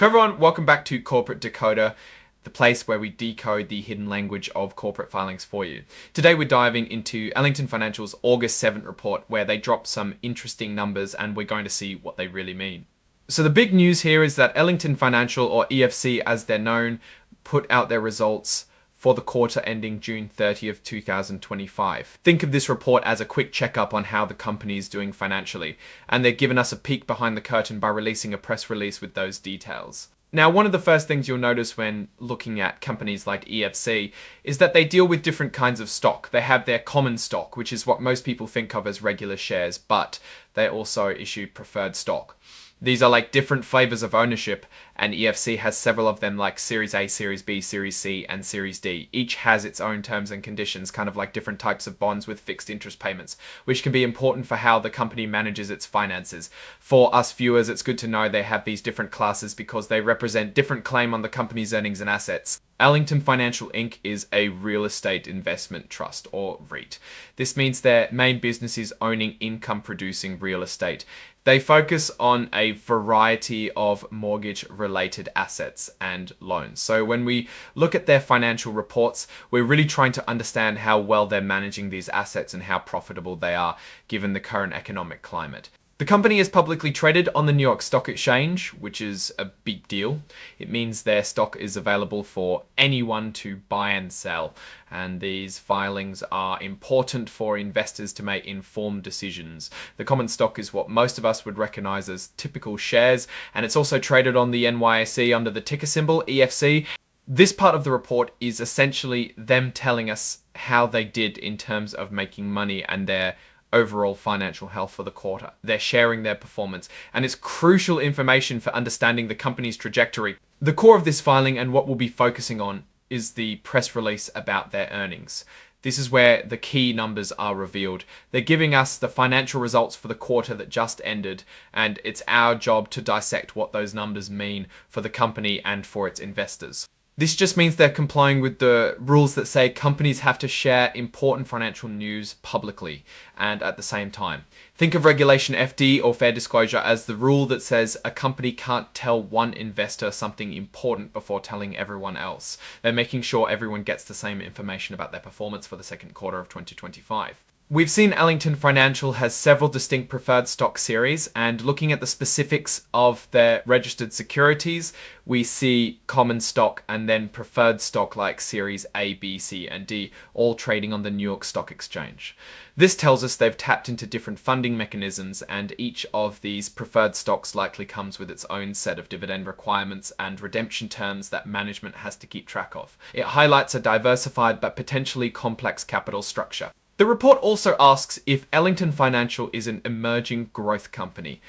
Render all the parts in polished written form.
Hey everyone, welcome back to Corporate Decoder, the place where we decode the hidden language of corporate filings for you. Today we're diving into Ellington Financial's August 7th report, where they drop some interesting numbers and we're going to see what they really mean. So the big news here is that Ellington Financial, or EFC as they're known, put out their results for the quarter ending June 30th, 2025. Think of this report as a quick checkup on how the company is doing financially, and they're giving us a peek behind the curtain by releasing a press release with those details. Now, one of the first things you'll notice when looking at companies like EFC is that they deal with different kinds of stock. They have their common stock, which is what most people think of as regular shares, but they also issue preferred stock. These are like different flavors of ownership, and EFC has several of them, like Series A, Series B, Series C, and Series D. Each has its own terms and conditions, kind of like different types of bonds with fixed interest payments, which can be important for how the company manages its finances. For us viewers, it's good to know they have these different classes because they represent different claim on the company's earnings and assets. Ellington Financial Inc. is a real estate investment trust, or REIT. This means their main business is owning income-producing real estate. They focus on a variety of mortgage-related assets and loans. So when we look at their financial reports, we're really trying to understand how well they're managing these assets and how profitable they are given the current economic climate. The company is publicly traded on the New York Stock Exchange, which is a big deal. It means their stock is available for anyone to buy and sell, and these filings are important for investors to make informed decisions. The common stock is what most of us would recognize as typical shares, and it's also traded on the NYSE under the ticker symbol EFC. This part of the report is essentially them telling us how they did in terms of making money and their overall financial health for the quarter. They're sharing their performance, and it's crucial information for understanding the company's trajectory. The core of this filing and what we'll be focusing on is the press release about their earnings. This is where the key numbers are revealed. They're giving us the financial results for the quarter that just ended, and it's our job to dissect what those numbers mean for the company and for its investors. This just means they're complying with the rules that say companies have to share important financial news publicly and at the same time. Think of Regulation FD, or fair disclosure, as the rule that says a company can't tell one investor something important before telling everyone else. They're making sure everyone gets the same information about their performance for the second quarter of 2025. We've seen Ellington Financial has several distinct preferred stock series, and looking at the specifics of their registered securities, we see common stock and then preferred stock like Series A, B, C, and D, all trading on the New York Stock Exchange. This tells us they've tapped into different funding mechanisms, and each of these preferred stocks likely comes with its own set of dividend requirements and redemption terms that management has to keep track of. It highlights a diversified but potentially complex capital structure. The report also asks if Ellington Financial is an emerging growth company.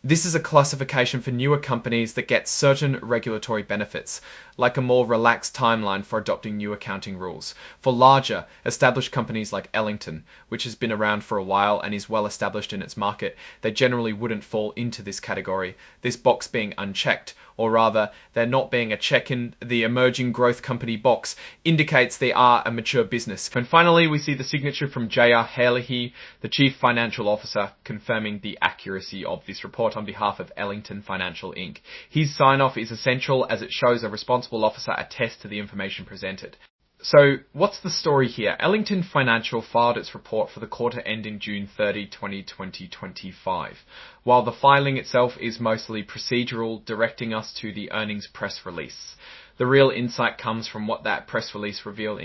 This is a classification for newer companies that get certain regulatory benefits, like a more relaxed timeline for adopting new accounting rules. For larger, established companies like Ellington, which has been around for a while and is well established in its market, they generally wouldn't fall into this category, this box being unchecked, or rather, there not being a check in the emerging growth company box indicates they are a mature business. And finally, we see the signature from J.R. Haley, the Chief Financial Officer, confirming the accuracy of this report on behalf of Ellington Financial Inc. His sign-off is essential as it shows a responsible officer attests to the information presented. So, what's the story here? Ellington Financial filed its report for the quarter ending June 30, 2025. While the filing itself is mostly procedural, directing us to the earnings press release. The real insight comes from what that press release reveals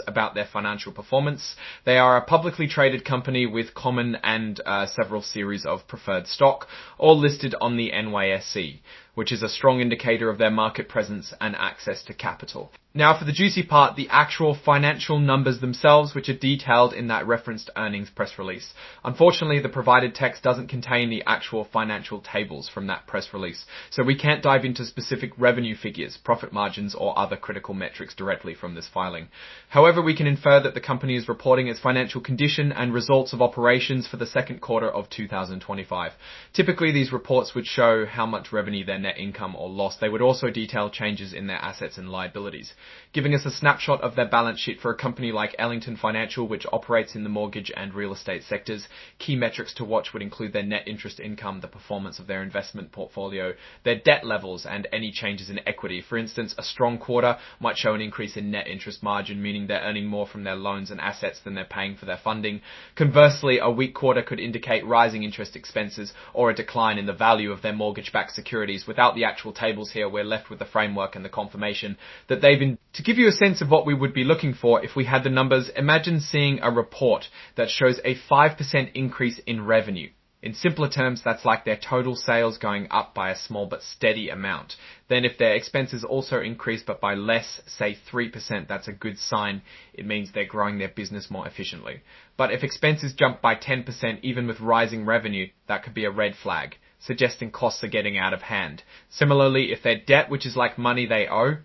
about their financial performance. They are a publicly traded company with common and several series of preferred stock, all listed on the NYSE, which is a strong indicator of their market presence and access to capital. Now for the juicy part, the actual financial numbers themselves, which are detailed in that referenced earnings press release. Unfortunately, the provided text doesn't contain the actual financial tables from that press release, so we can't dive into specific revenue figures, profit margins, or other critical metrics directly from this filing. However, we can infer that the company is reporting its financial condition and results of operations for the second quarter of 2025. Typically, these reports would show how much revenue they're net income or loss, they would also detail changes in their assets and liabilities, giving us a snapshot of their balance sheet for a company like Ellington Financial, which operates in the mortgage and real estate sectors. Key metrics to watch would include their net interest income, the performance of their investment portfolio, their debt levels, and any changes in equity. For instance, a strong quarter might show an increase in net interest margin, meaning they're earning more from their loans and assets than they're paying for their funding. Conversely, a weak quarter could indicate rising interest expenses or a decline in the value of their mortgage-backed securities. Without the actual tables here, we're left with the framework and the confirmation that they've been. To give you a sense of what we would be looking for if we had the numbers, imagine seeing a report that shows a 5% increase in revenue. In simpler terms, that's like their total sales going up by a small but steady amount. Then if their expenses also increase but by less, say 3%, that's a good sign. It means they're growing their business more efficiently. But if expenses jump by 10%, even with rising revenue, that could be a red flag, suggesting costs are getting out of hand. Similarly, if their debt, which is like money they owe,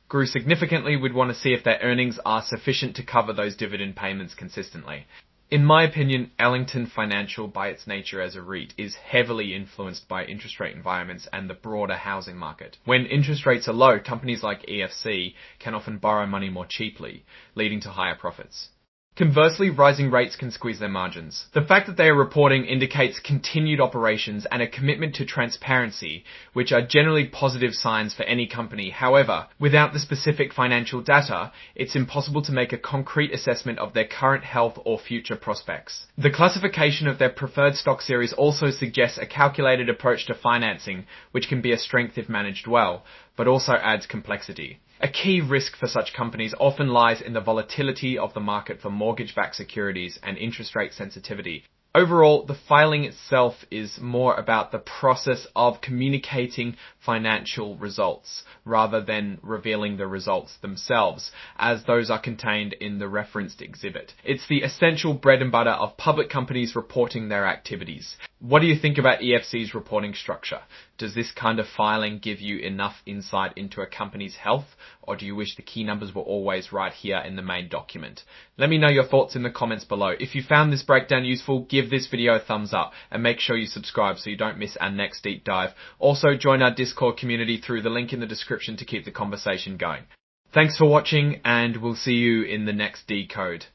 grew significantly, we'd want to see if their earnings are sufficient to cover those dividend payments consistently. In my opinion, Ellington Financial, by its nature as a REIT, is heavily influenced by interest rate environments and the broader housing market. When interest rates are low, companies like EFC can often borrow money more cheaply, leading to higher profits. Conversely, rising rates can squeeze their margins. The fact that they are reporting indicates continued operations and a commitment to transparency, which are generally positive signs for any company. However, without the specific financial data, it's impossible to make a concrete assessment of their current health or future prospects. The classification of their preferred stock series also suggests a calculated approach to financing, which can be a strength if managed well, but also adds complexity. A key risk for such companies often lies in the volatility of the market for mortgage-backed securities and interest rate sensitivity. Overall, the filing itself is more about the process of communicating financial results rather than revealing the results themselves, as those are contained in the referenced exhibit. It's the essential bread and butter of public companies reporting their activities. What do you think about EFC's reporting structure? Does this kind of filing give you enough insight into a company's health, or do you wish the key numbers were always right here in the main document? Let me know your thoughts in the comments below. If you found this breakdown useful, give this video a thumbs up and make sure you subscribe so you don't miss our next deep dive. Also, join our Discord community through the link in the description to keep the conversation going. Thanks for watching, and we'll see you in the next decode.